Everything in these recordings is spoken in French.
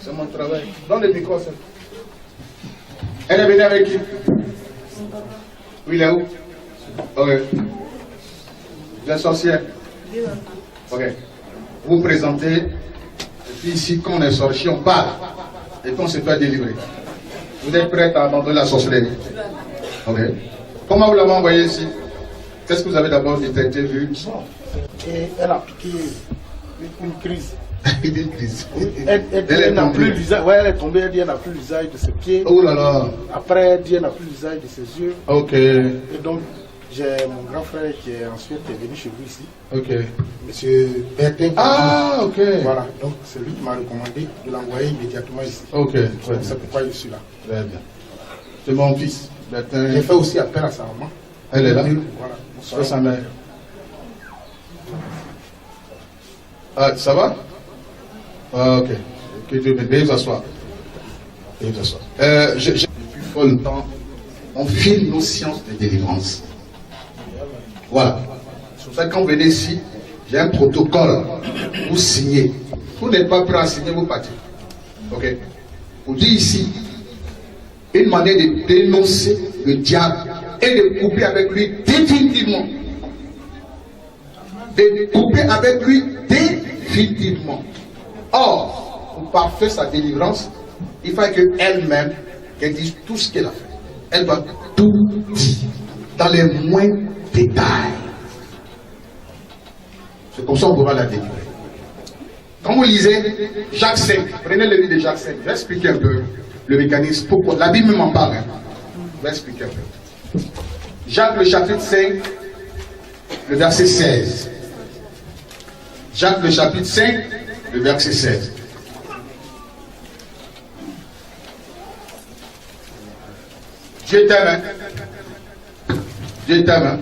C'est mon travail. Donne le micro, ça. Elle est venue avec qui? Oui, il est où? Ok. Vous êtes sorcière? Ok. Vous présentez, et puis ici, quand on est sorti, on parle. Et puis on se fait délivrer. Vous êtes prête à abandonner la sorcellerie? Ok. Comment vous l'avez envoyé ici? Qu'est-ce que vous avez d'abord détecté, vu? Et elle a piqué une crise. Une crise. Elle n'a plus l'usage. Ouais, elle est tombée, elle dit elle n'a plus l'usage de ses pieds. Oh là là. Après, elle dit elle n'a plus l'usage de ses yeux. Ok. Et donc, j'ai mon grand frère qui est ensuite venu chez vous ici. Ok. Monsieur Bertin. Ah, ok. Voilà, donc c'est lui qui m'a recommandé de l'envoyer immédiatement ici. Ok. Ouais. C'est pourquoi je suis là. Très bien. C'est mon fils. J'ai fait aussi appel à sa maman. Elle est là? Voilà. C'est sa mère. Ah, ça va? Ah, ok. Que Dieu me dise s'asseoir. Depuis fort longtemps, on filme nos séances de délivrance. Voilà. C'est pour ça que quand vous venez ici, j'ai un protocole. Vous signez. Vous n'êtes pas prêt à signer, vous partez. Ok? Vous dites ici une manière de dénoncer le diable et de couper avec lui définitivement. De couper avec lui définitivement. Or, pour parfaire sa délivrance, il faut qu'elle-même, qu'elle dise tout ce qu'elle a fait. Elle va tout dire, dans les moindres détails. C'est comme ça qu'on pourra la délivrer. Quand vous lisez Jacques 5, prenez le livre de Jacques 5, je vais expliquer un peu le mécanisme. Pourquoi? La Bible m'en parle. Je vais expliquer un peu. Jacques, le chapitre 5, le verset 16. Jacques, le chapitre 5, le verset 16. Dieu t'aime, hein? Dieu t'aime, hein?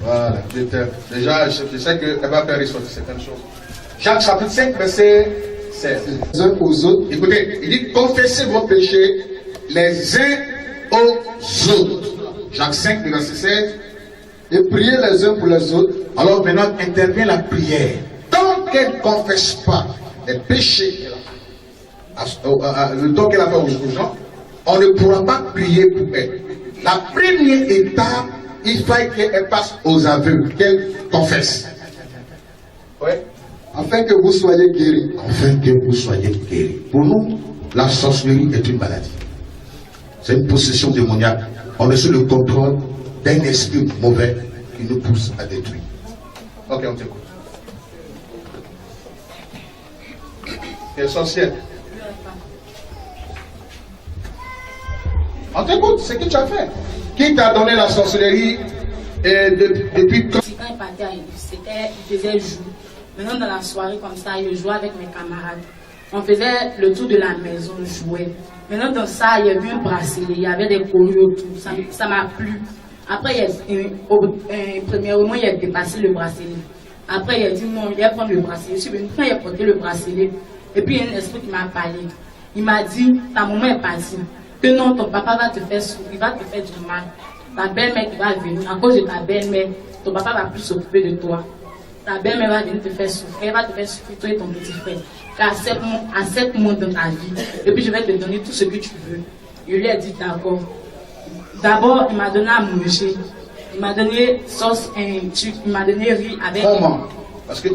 Voilà, Dieu t'aime. Déjà, je sais qu'elle va faire ressortir certaines choses. Jacques, chapitre 5, verset 16. Les uns aux autres. Écoutez, il dit confessez vos péchés les uns aux autres. Jacques 5, le verset 16. Et priez les uns pour les autres. Alors maintenant intervient la prière. Tant qu'elle ne confesse pas les péchés qu'elle a fait, le temps qu'elle a fait aux gens, on ne pourra pas prier pour elle. La première étape, il faut qu'elle passe aux aveux, qu'elle confesse. Oui. Afin que vous soyez guéris. Afin que vous soyez guéris. Pour nous, la sorcellerie est une maladie. C'est une possession démoniaque. On est sous le contrôle d'un esprit mauvais qui nous pousse à détruire. Ok, on t'écoute. Essentiel. On t'écoute, c'est ce que tu as fait. Qui t'a donné la sorcellerie et depuis quand? Quand il partait à l'église, il faisait jour. Maintenant, dans la soirée comme ça, je jouais avec mes camarades. On faisait le tour de la maison, on jouait. Maintenant, dans ça, il y a eu un bracelet, il y avait des colliers autour. Ça m'a plu. Après, premièrement, il a dépassé le bracelet. Après, il a dit non, il a pris le bracelet. Je suis venu, quand il a porté le bracelet, et puis il y a un esprit qui m'a parlé. Il m'a dit, ta maman est partie. Que non, ton papa va te faire souffrir, il va te faire du mal. Ta belle-mère qui va venir, à cause de ta belle-mère, ton papa va plus s'occuper de toi. Ta belle-mère va venir te faire souffrir, elle va te faire souffrir, toi et ton petit frère. À 7 mois dans ta vie. Et puis je vais te donner tout ce que tu veux. Je lui ai dit d'accord. D'abord, il m'a donné à manger. Il m'a donné sauce, il m'a donné riz avec. Comment? Parce que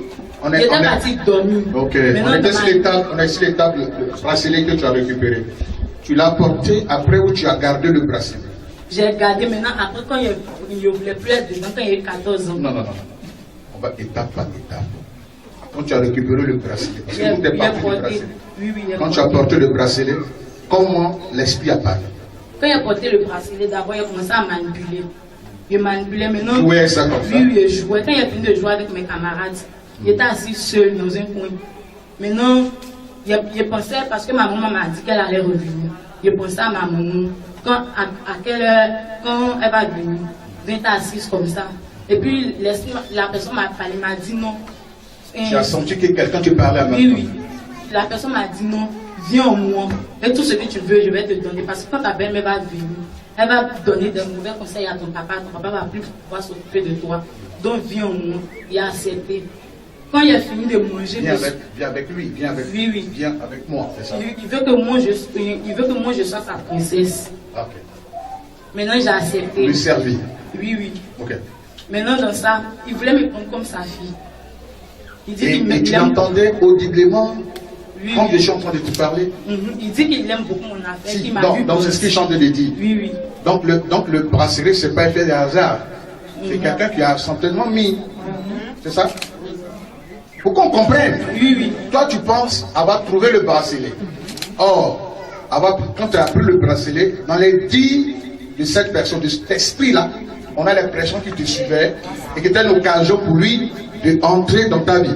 on est. J'étais parti dormir. Ok. On était sur l'étape de bracelet que tu as récupéré. Tu l'as porté après ou tu as gardé le bracelet? J'ai gardé maintenant, après quand il ne voulait plus être dedans, quand il a eu 14 ans. Non. On va étape par étape. Quand tu as récupéré le bracelet, parce que vous êtes parti du bracelet. Oui, quand tu as porté le bracelet, comment l'esprit a parlé? Quand il a porté le bracelet, d'abord il a commencé à manipuler. Il manipulait maintenant. Jouer ça comme ça? Oui, je jouais. Quand il a fini de jouer avec mes camarades, il était assis seul dans un coin. Maintenant, il pensait, parce que ma maman m'a dit qu'elle allait revenir. Il pensait à ma maman. À quelle heure, quand elle va venir, elle était assise comme ça. Et puis la personne m'a parlé, m'a dit non. Tu as senti que quelqu'un te parlait à ma maman? Oui. La personne m'a dit non, viens au moins. Et tout ce que tu veux, je vais te donner. Parce que quand ta belle-mère va venir, elle va donner des mauvais conseils à ton papa va plus pouvoir s'occuper de toi. Donc viens au moins. Il a accepté. Quand il a fini de manger, Viens avec lui, viens avec lui. Oui. Viens avec moi, c'est ça. Il veut que moi je sois sa princesse. Ok. Maintenant j'ai accepté. Lui servir. Oui. Ok. Maintenant dans ça, il voulait me prendre comme sa fille. Il dit qu'il Et tu m'aime. l'entendais audiblement Oui, quand oui. je suis en train de te parler? Il dit qu'il aime beaucoup mon affaire. Si, Qu'il m'a vu donc c'est ce qu'il chante de dire. Oui. Donc le bracelet, c'est pas fait de hasard. C'est quelqu'un qui a certainement mis. C'est ça? Pour qu'on comprenne. Oui. Toi, tu penses avoir trouvé le bracelet. Or, quand tu as pris le bracelet, dans les 10 de cette personne, de cet esprit-là, on a l'impression qu'il te suivait et que c'était l'occasion pour lui d'entrer dans ta vie.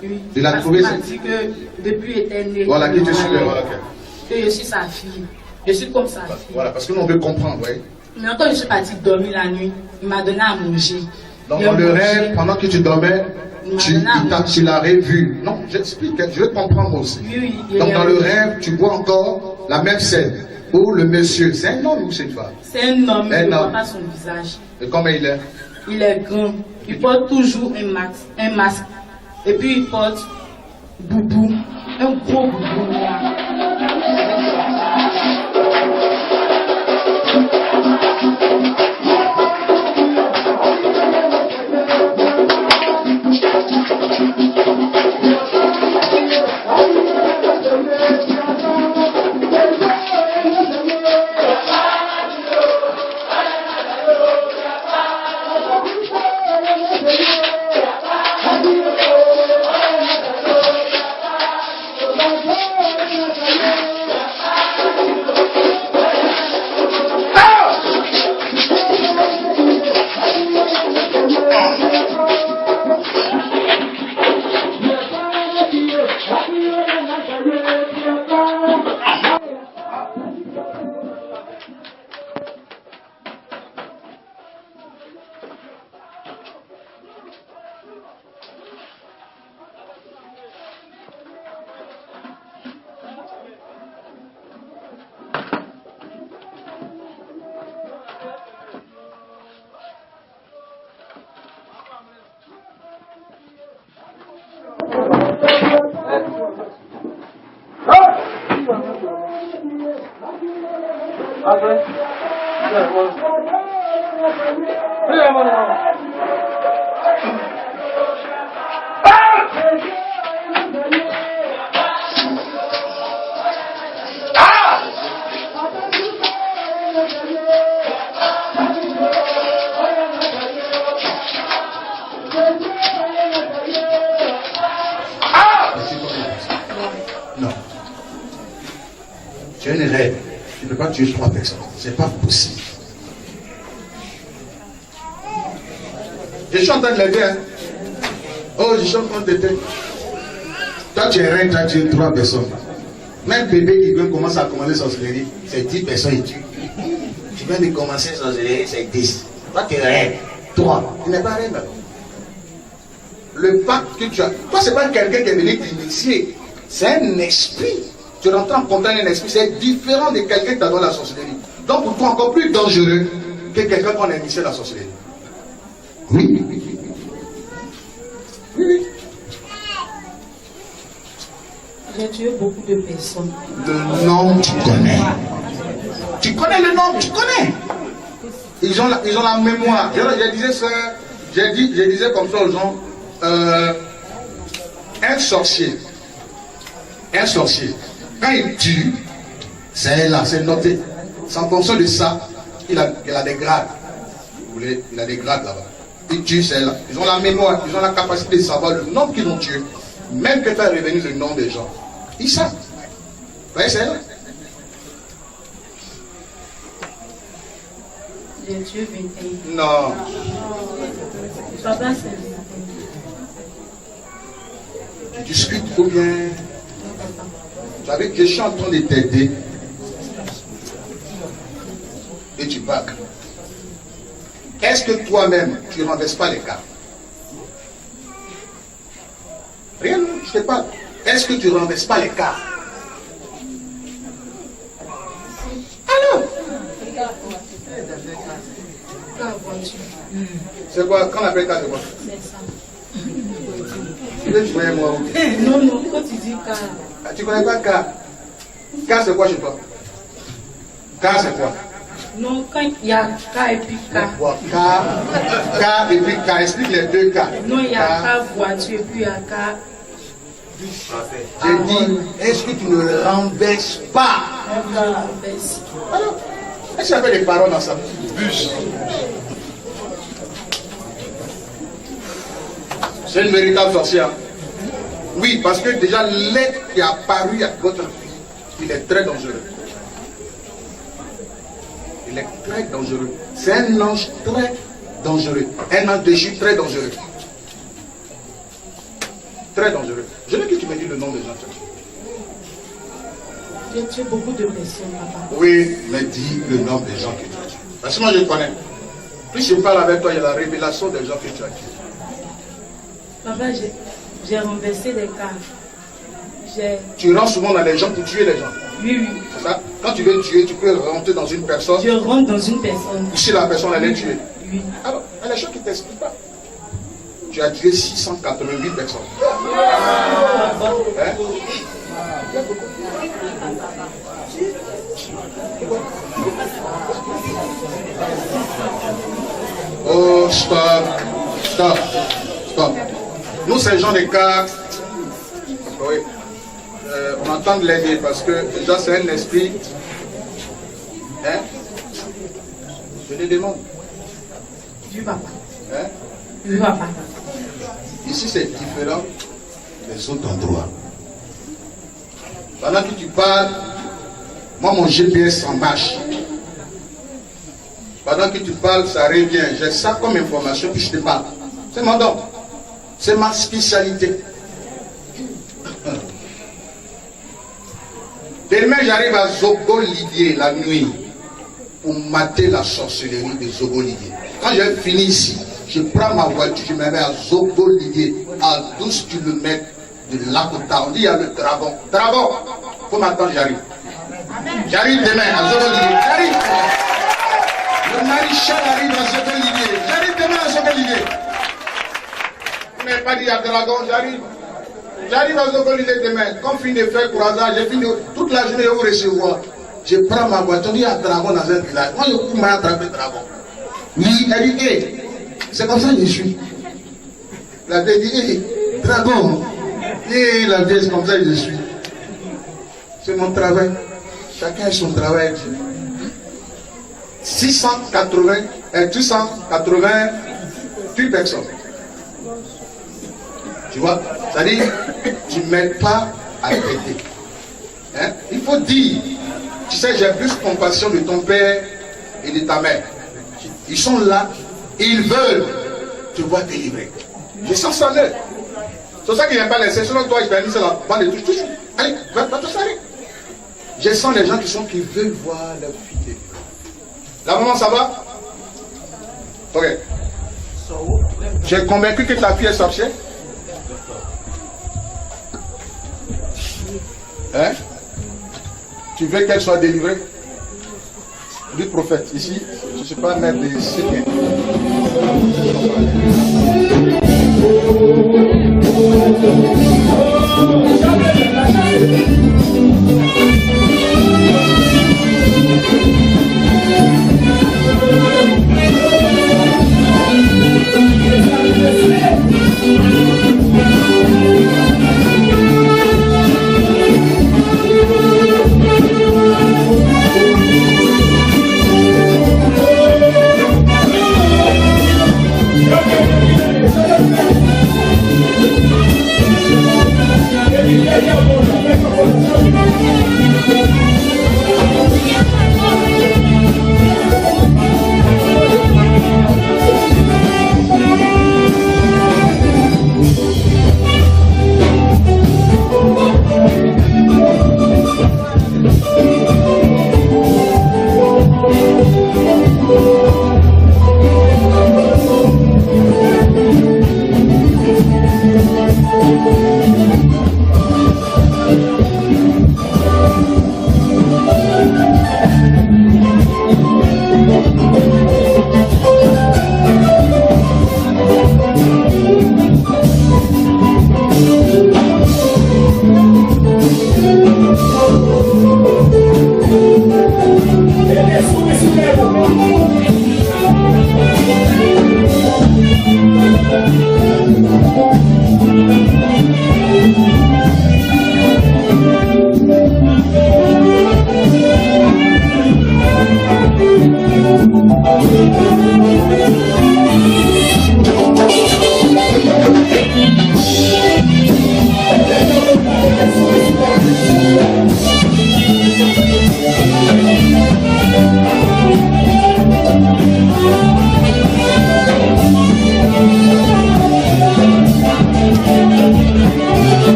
Oui. De la Parce trouver. qu'il m'a dit que depuis éternel. Voilà, qui te suivait. Voilà, Que je suis sa fille. Je suis comme sa fille. voilà, parce que nous on veut comprendre, oui. Mais quand je suis partie dormir la nuit, il m'a donné à manger. Donc dans le rêve, pendant que tu dormais, tu l'as revu. Non, j'explique, je veux comprendre moi aussi. Oui, donc dans le rêve, tu vois encore la même scène où le monsieur, c'est un homme ou c'est une femme? C'est un homme, il ne voit homme. pas son visage. Et comment il est? Il est grand, il porte toujours un masque. Et puis il porte boubou, un gros boubou noir. Non. Tu as une rêve. Tu ne peux pas tuer 3 personnes. C'est pas possible. Je suis en train de l'aider. Hein. Oh, je suis en train de t'aider. Toi, tu es reine, tu as tué 3 personnes. Même bébé qui vient commencer à commander sorcellerie, c'est 10 personnes et tu. Tu viens de commencer sorcellerie, c'est 10. Toi, tu es reine. 3. Tu n'es pas reine. Le pacte que tu as. Toi, c'est pas quelqu'un qui est venu t'initier. C'est un esprit. Tu rentres en contact d'un esprit. C'est différent de quelqu'un qui t'a donné la sorcellerie. Donc, pour toi, encore plus dangereux que quelqu'un qu'on a initié la sorcellerie. Oui. J'ai tué beaucoup de personnes. Le nom, tu connais. Tu connais le nom, tu connais. Ils ont la mémoire. Je disais ça, je disais comme ça aux gens, un sorcier, quand il tue, c'est là, c'est noté. C'est en fonction de ça, il a des grades. Vous voulez, il a des grades là-bas. Il tue, c'est là. Ils ont la mémoire, ils ont la capacité de savoir le nom qu'ils ont tué. Même que faire revenir le nom des gens. Ils savent. Vous voyez, c'est là. J'ai tué 21. Non. Papa, c'est Tu discutes ou bien. Tu savais que je suis en train de t'aider. Et tu bagues. Est-ce que toi-même, tu ne renverses pas les cartes? Rien, non, je ne sais pas. Est-ce que tu ne renverses pas les cartes? Alors? C'est quoi? Quand on appelle carte, c'est quoi? ça. veux jouer moi. Non, non, quand tu dis K. Ah, tu connais pas K? K c'est quoi chez toi? K c'est quoi? Non, quand il y a K et puis K. K et puis K, explique les deux K. Non, il y a K voiture et puis il y a K. J'ai dit, est-ce que tu ne renverses pas? Je renverse. Alors, est-ce qu'il y avait des paroles dans ça? Bus. C'est une véritable sorcière. Oui, parce que déjà l'être qui est apparu à votre fils, il est très dangereux. Il est très dangereux. C'est un ange très dangereux. Un ange déchu très dangereux. Très dangereux. Je veux que tu me dises le nom des gens. J'ai tué beaucoup de personnes, papa. Oui, mais dis le nom des gens que tu as tués. Parce que moi je connais. Plus je parle avec toi, il y a la révélation des gens que tu as tués. Papa, j'ai renversé des cas. Tu rentres souvent dans les gens pour tuer les gens. Oui, oui. C'est ça? Quand tu veux tuer, tu peux rentrer dans une personne. Je rentre dans une personne. Si la personne elle est tuée. Oui. Alors, il y a des choses qui ne t'expliquent pas. Tu as tué 688 personnes. Hein? Oh, stop. Stop. Stop. Nous, ces gens des cas, oui, on entend de l'aider parce que déjà c'est un esprit. Hein? Je les demande. Oui, papa. Hein? Oui, papa. Ici c'est différent des autres endroits. Pendant que tu parles, moi mon GPS en marche. Pendant que tu parles, ça revient. J'ai ça comme information puis je te parle. C'est mon don. C'est ma spécialité. Demain, j'arrive à Zogo-Lidier la nuit pour mater la sorcellerie de Zogo-Lidier. Quand j'ai fini ici, je prends ma voiture, je me mets à Zogo-Lidier, à 12 km de Lakota. On dit il y a le dragon. Dragon, faut m'attendre, j'arrive. J'arrive demain à Zogo-Lidier. J'arrive. Le maréchal arrive à Zogo-Lidier. J'arrive demain à Zogo-Lidier. Vous n'avez pas dit à dragon, j'arrive. J'arrive à Zogo-Lidier demain. Comme fin de faire croisage, j'ai fini toute la journée au recevoir. Je prends ma voiture, il y a un dragon dans un village. Moi, je cours à attraper dragon. Oui, elle dit, hey, c'est comme ça que je suis. La vieille dit, hey, dragon. Et la vieille, c'est comme ça que je suis. C'est mon travail. Chacun a son travail. 388 personnes. Tu vois, c'est-à-dire, tu ne m'aides pas à t'aider. Hein? Il faut dire, tu sais, j'ai plus compassion de ton père et de ta mère. Ils sont là, et ils veulent te voir délivrer. Je sens ça là. C'est ça qu'il n'y a pas laissé. Selon toi, je vais c'est la bande de touche. Allez, va te saler. Je sens les gens qui veulent voir leur fille délivrer. La maman, ça va? Ok. J'ai convaincu que ta fille est sorcière. Hein? Tu veux qu'elle soit délivrée? Du prophète, ici, je ne suis pas maître de signer. Yeah.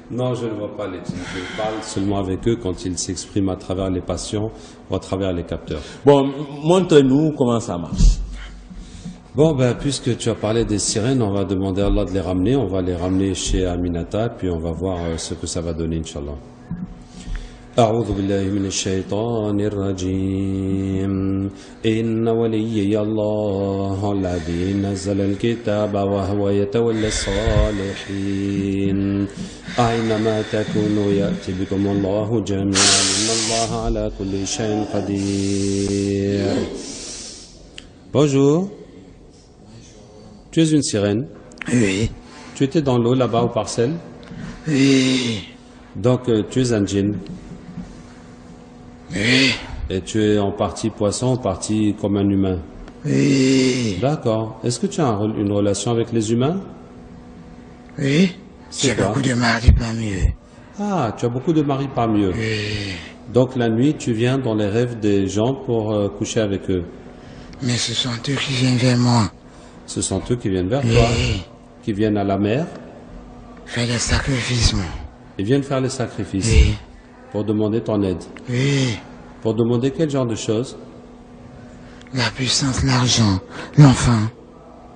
Non, je ne vois pas les djinns. Je parle seulement avec eux quand ils s'expriment à travers les patients ou à travers les capteurs. Bon, montre-nous comment ça marche. Bon, ben, puisque tu as parlé des sirènes, on va demander à Allah de les ramener. On va les ramener chez Aminata, puis on va voir ce que ça va donner, Inch'Allah. أعوذ بالله من الشيطان الرجيم إن وليي الله الذي نزل الكتاب وهو يتولى الصالحين أينما تكونوا يأتي بكم الله جميعا إن الله على كل شيء قدير. Bonjour. Tu es une sirène? Oui. Tu étais dans l'eau là-bas aux parcelles? Oui. Donc tu es un djinn? Oui. Et tu es en partie poisson, en partie comme un humain? Oui. D'accord. Est-ce que tu as une relation avec les humains? Oui. C'est J'ai quoi? beaucoup de maris parmi eux. Ah, tu as beaucoup de maris parmi eux. Oui. Donc la nuit, tu viens dans les rêves des gens pour coucher avec eux. Mais ce sont eux qui viennent vers moi. Ce sont eux qui viennent vers toi, qui viennent à la mer. Faire des sacrifices, moi. Ils viennent faire les sacrifices Oui. pour demander ton aide. Oui. Pour demander quel genre de choses? La puissance, l'argent, l'enfant.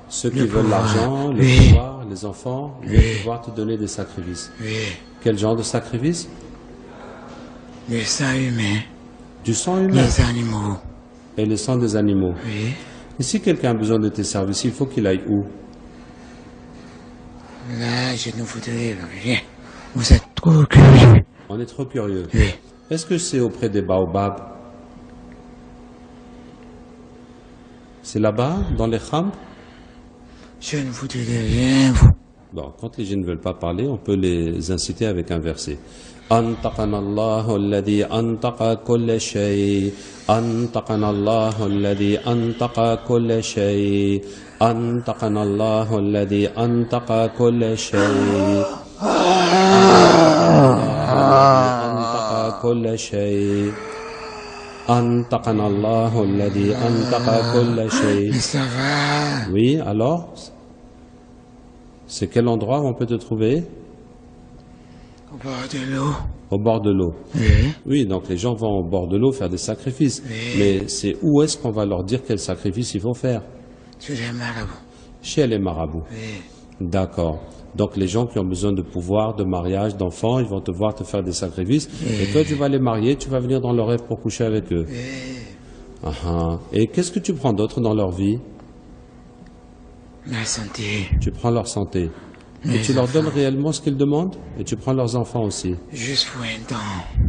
Ceux qui Le veulent pouvoir. l'argent, le Oui. pouvoir, les enfants, viennent Oui. pouvoir te donner des sacrifices. Oui. Quel genre de sacrifice? Le sang humain. Du sang humain Les animaux. et le sang des animaux. Oui. Et si quelqu'un a besoin de tes services, il faut qu'il aille où? Là, je ne voudrais rien. Vous êtes trop curieux. On est trop curieux. Oui. Est-ce que c'est auprès des baobabs? C'est là-bas, dans les khams? Je ne voudrais rien, vous. Bon, quand les gens ne veulent pas parler, on peut les inciter avec un verset. أنطقنا الله الذي أنطق كل شيء أنطقنا الله الذي أنطق كل شيء أنطقنا الله الذي أنطق كل شيء أنطق كل شيء أنطقنا الله الذي أنطق كل شيء. Mais ça va. Oui, alors? C'est quel endroit où on peut te trouver? Au bord de l'eau. Au bord de l'eau. Oui. Oui, donc les gens vont au bord de l'eau faire des sacrifices. Oui. Mais c'est où est-ce qu'on va leur dire quel sacrifice il faut faire? Tu les marabouts. Chez les marabouts. Oui. D'accord. Donc les gens qui ont besoin de pouvoir, de mariage, d'enfants, ils vont te voir te faire des sacrifices. Et toi, tu vas les marier, tu vas venir dans leur rêve pour coucher avec eux. Et qu'est-ce que tu prends d'autre dans leur vie? La santé. Tu prends leur santé. Et tu leur donnes réellement ce qu'ils demandent? Et tu prends leurs enfants aussi? Juste pour un temps.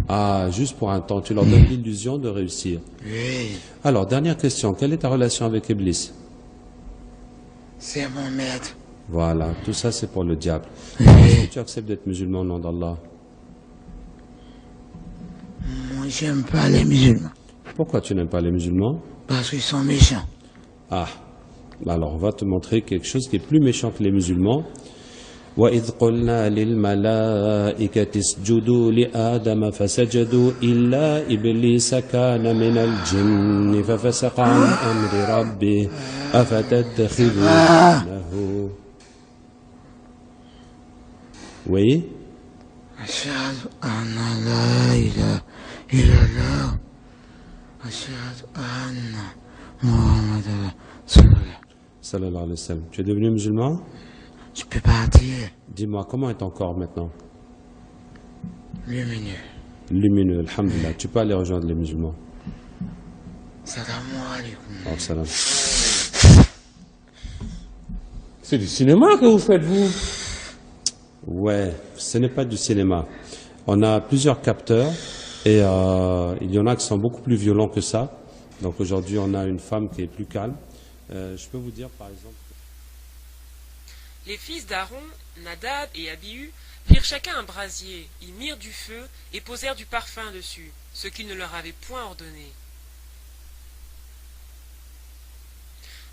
Ah, juste pour un temps. Tu leur donnes l'illusion de réussir. Oui. Alors, dernière question. Quelle est ta relation avec Iblis? C'est mon maître. Voilà, tout ça c'est pour le diable. Est-ce que tu acceptes d'être musulman au nom d'Allah? Moi, j'aime pas les musulmans. Pourquoi tu n'aimes pas les musulmans? Parce qu'ils sont méchants. Ah, alors on va te montrer quelque chose qui est plus méchant que les musulmans. وَإِذْ قُلْنَا لِلْمَلَائِكَةِ اسْجُدُوا لِآدَمَ فَسَجَدُوا إِلَّا إِبْلِيسَ كَانَ مِنَ الْجِنِّ فَفَسَقَ عَنْ أَمْرِ رَبِّهِ أَفَتَتَّخِذُونَهُ. Oui? Ashhadu anna la ilaha illallah. Ashhadu anna Muhammadan Rasulullah. Sallallahu alayhi wa sallam. Tu es devenu musulman? Je peux partir. Dis-moi, comment est ton corps maintenant? Lumineux. Lumineux, alhamdulillah. Tu peux aller rejoindre les musulmans. Salam alaikum. Au salam. C'est du cinéma que vous faites, vous? Ouais, ce n'est pas du cinéma. On a plusieurs capteurs et il y en a qui sont beaucoup plus violents que ça. Donc aujourd'hui, on a une femme qui est plus calme. Je peux vous dire, par exemple... Les fils d'Aaron, Nadab et Abihu, prirent chacun un brasier, ils mirent du feu et posèrent du parfum dessus, ce qu'il ne leur avait point ordonné.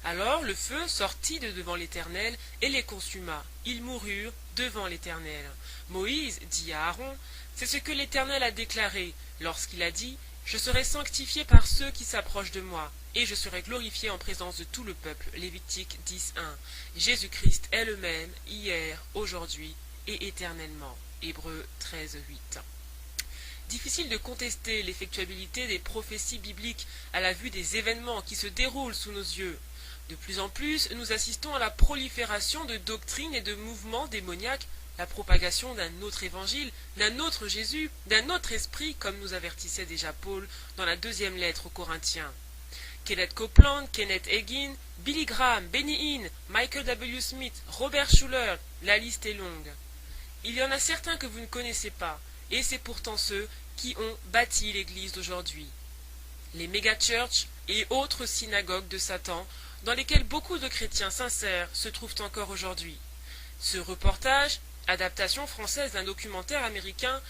Alors le feu sortit de devant l'Éternel et les consuma. Ils moururent devant l'Éternel. Moïse dit à Aaron, c'est ce que l'Éternel a déclaré lorsqu'il a dit, je serai sanctifié par ceux qui s'approchent de moi, et je serai glorifié en présence de tout le peuple. Lévitique 10.1. Jésus-Christ est le même, hier, aujourd'hui et éternellement. Hébreux 13.8. Difficile de contester l'effectuabilité des prophéties bibliques à la vue des événements qui se déroulent sous nos yeux. De plus en plus, nous assistons à la prolifération de doctrines et de mouvements démoniaques, la propagation d'un autre évangile, d'un autre Jésus, d'un autre esprit, comme nous avertissait déjà Paul dans la 2e lettre aux Corinthiens. Kenneth Copeland, Kenneth Hagin, Billy Graham, Benny Hinn, Michael W. Smith, Robert Schuller, la liste est longue. Il y en a certains que vous ne connaissez pas, et c'est pourtant ceux qui ont bâti l'Église d'aujourd'hui. Les méga-churches et autres synagogues de Satan, dans lesquelles beaucoup de chrétiens sincères se trouvent encore aujourd'hui. Ce reportage, adaptation française d'un documentaire américain,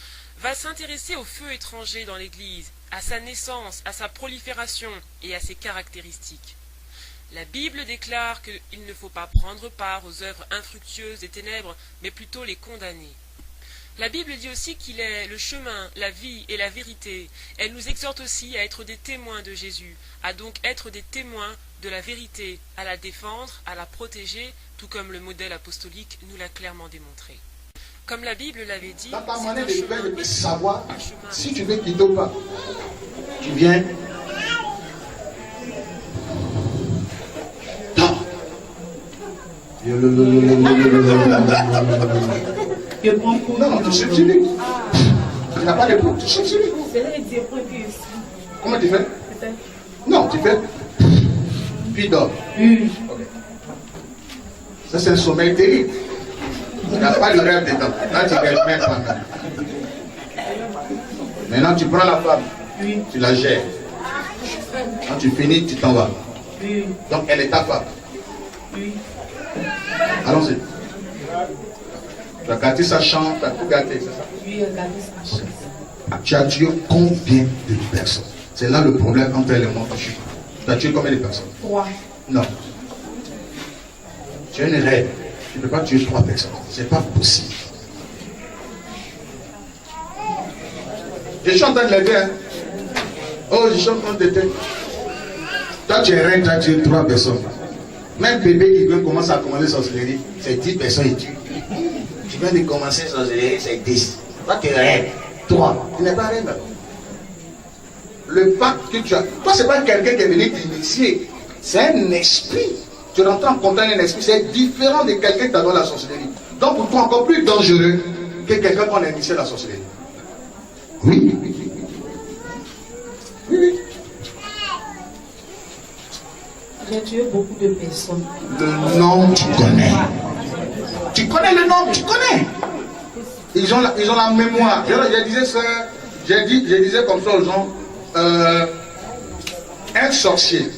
va s'intéresser au feu étranger dans l'Église, à sa naissance, à sa prolifération et à ses caractéristiques. La Bible déclare qu'il ne faut pas prendre part aux œuvres infructueuses des ténèbres, mais plutôt les condamner. La Bible dit aussi qu'il est le chemin, la vie et la vérité. Elle nous exhorte aussi à être des témoins de Jésus, à donc être des témoins de la vérité, à la défendre, à la protéger, tout comme le modèle apostolique nous l'a clairement démontré. Comme la Bible l'avait dit, dans ta c'est manière un de chemin, faire, de savoir un chemin. si tu veux quitter ou pas. Tu viens. Non. Non, tu sais celui. Tu n'as pas de pouls, tu sais celui. Comment tu fais? Non, tu fais. Puis dors. Ok. Ça, c'est un sommeil terrible. Il n'y a pas de rêve dedans. Là, tu ne même pas. Maintenant, tu prends la femme. Tu la gères. Quand tu finis, tu t'en vas. Donc, elle est ta femme. Allons-y. Tu as gâté sa chambre, tu as tout gâté, c'est ça? Oui, regardez ça. Tu as tué combien de personnes? C'est là le problème entre elle et moi. Tu as tué combien de personnes? 3. Non. Tu as une règle. Tu ne peux pas tuer 3 personnes. C'est pas possible. Je suis en train de l'aider. Hein? Oh, je suis en train de t'aider. Toi, tu es reine, tu as tué 3 personnes. Même bébé qui veut commencer à commencer sorcellerie, c'est 10 personnes et tu. Tu viens de commencer sorcellerie, c'est 10. Toi, tu es reine. 3. Tu n'es pas reine. Le pacte que tu as. Toi, ce n'est pas quelqu'un qui est venu t'initier. C'est un esprit tu rentres en contact d'un esprit, c'est différent de quelqu'un qui t'a donné la sorcellerie. Donc pour toi, encore plus dangereux que quelqu'un qu'on a initié la sorcellerie. Oui. Oui. J'ai tué beaucoup de personnes. Le nom, tu connais. Tu connais le nom, tu connais. Ils ont la mémoire. Je disais ça, je disais comme ça aux gens, un sorcier,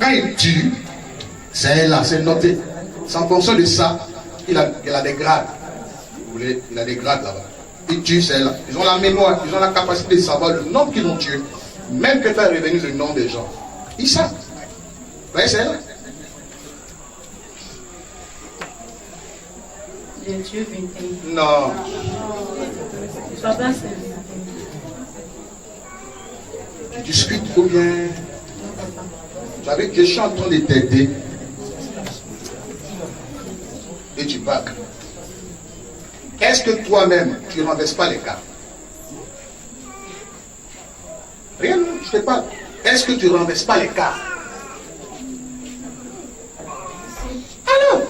quand il tue, c'est là, c'est noté. C'est en fonction de ça, il a des grades. Vous voulez, il a des grades là-bas. Il tue, c'est là. Ils ont la mémoire, ils ont la capacité de savoir le nom qu'ils ont tué. Même que faire revenir le nom des gens. Ils savent. Vous voyez, c'est là. J'ai tué 21. Non. Papa, c'est 21. Tu discutes ou bien. Tu savais que je suis en train de t'aider. Et tu bagues. Est-ce que toi-même, tu ne renverses pas les cas? Rien, non, je ne sais pas. Est-ce que tu ne renverses pas les cas? Alors?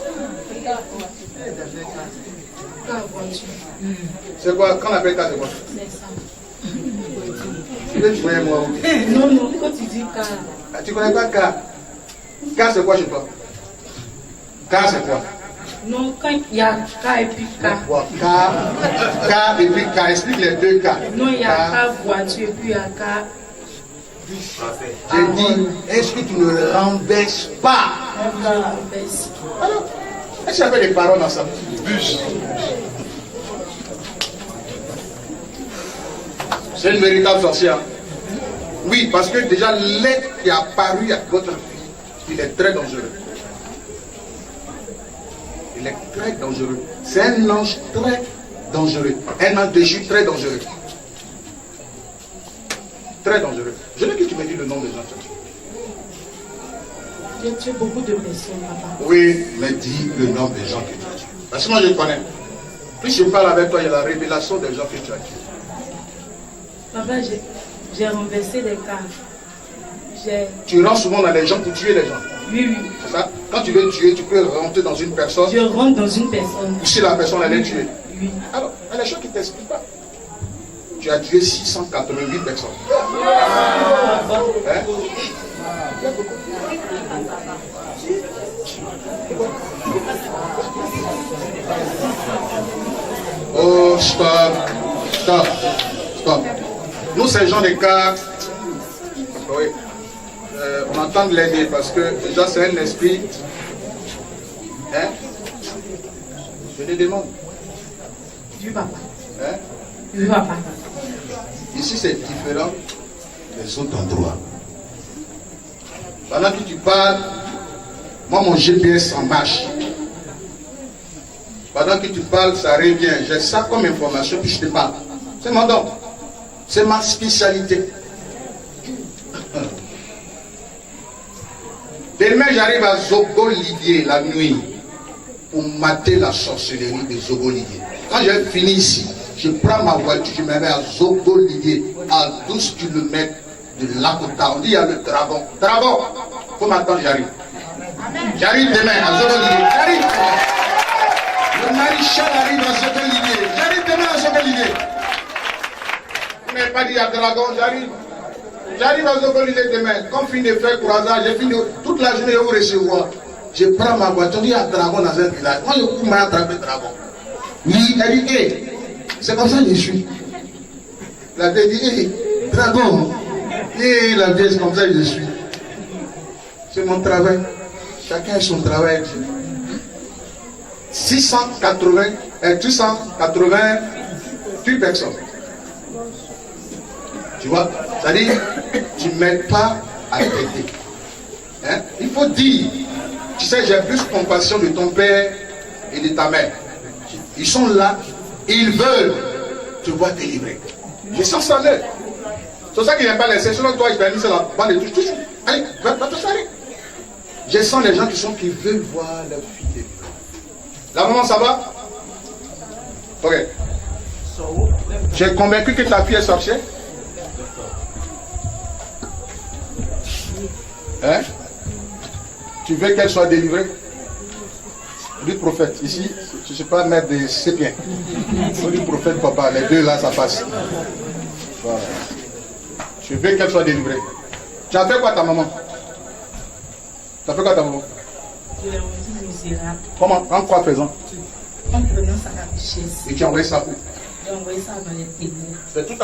C'est quoi? Quand on appelle cas, c'est quoi? C'est ça. Tu veux jouer moi? Non, quand tu dis cas. Ah, tu ne connais pas cas? Cas, c'est quoi chez toi? Cas, c'est quoi? Non, quand il y a cas et puis cas. Cas et puis cas. Explique les deux cas. Non, il y a cas voiture et puis il y a cas. J'ai dit, est-ce que tu ne renverses pas? Je renverse. Alors, est-ce qu'il y avait des paroles dans ça? Bus. C'est une véritable sorcière. Oui, parce que déjà l'être qui a apparu à votre fille, il est très dangereux. Il est très dangereux. C'est un ange très dangereux. Un ange déchu très dangereux. Très dangereux. Je veux que tu me dises le nom des gens. J'ai tué beaucoup de personnes, papa. Oui, mais dis le nom des gens que tu as tués. Parce que moi je connais. Plus je parle avec toi, il y a la révélation des gens que tu as tués. Papa, j'ai renversé des cas. Tu rentres souvent dans les gens pour tuer les gens. Oui. C'est ça? Quand tu veux tuer, tu peux rentrer dans une personne. Je rentre dans une personne. Si la personne elle est tuée. Oui. Alors, il y a des choses qui ne t'expliquent pas. Tu as tué 688 personnes. Hein? Oh, stop. Nous, ces gens des cas, oui, on entend de l'aider parce que déjà c'est un esprit. Hein? Je les demande. Oui, papa. Hein? Oui, papa. Ici, c'est différent des autres endroits. Pendant que tu parles, moi, mon GPS en marche. Pendant que tu parles, ça revient. J'ai ça comme information, puis je te parle. C'est mon don. C'est ma spécialité. Demain, j'arrive à Zogo-Lidier la nuit pour mater la sorcellerie de Zogo-Lidier. Quand j'ai fini ici, je prends ma voiture, je me mets à Zogo-Lidier, à 12 km de Lakota. On dit il y a le dragon. Dragon, faut m'attendre, j'arrive. J'arrive demain à Zogo-Lidier. J'arrive. Le maréchal arrive à Zogo-Lidier. J'arrive demain à Zogo-Lidier. Vous n'avez pas dit à dragon, j'arrive. J'arrive à Zogo-Lidier demain. Comme fin de faire croisage, j'ai fini toute la journée où recevoir. Je prends ma voiture, il y a un dragon dans un village. Moi, je cours mal attraper dragon. Oui, elle dit, hey, c'est comme ça que je suis. La vieille dit, hey, dragon. Et la vieille, c'est comme ça que je suis. C'est mon travail. Chacun a son travail. 388 personnes. Tu vois, c'est-à-dire, tu ne m'aides pas à t'aider. Hein? Il faut dire, tu sais, j'ai plus compassion de ton père et de ta mère. Ils sont là, et ils veulent te voir délivrer. Je sens ça là. C'est pour ça qu'il n'y a pas laissé. Selon toi, il t'a mis sur la bande de touche. Allez, va te faire. Je sens les gens qui veulent voir leur fille délivrer. La maman, ça va? Ok. Tu es convaincu que ta fille est sorcière? Hein? Tu veux qu'elle soit délivrée? Du prophète. Ici, je ne suis pas maître des sépiens. Du prophète, papa. Les deux là, ça passe. Voilà. Tu veux qu'elle soit délivrée. Tu as fait quoi ta maman? Tu as fait quoi ta maman? Je l'ai rendu misérable. Comment? En quoi faisant? En prenant sa richesse. Et tu as envoyé ça où? J'ai envoyé ça dans les ténèbres. C'est tout à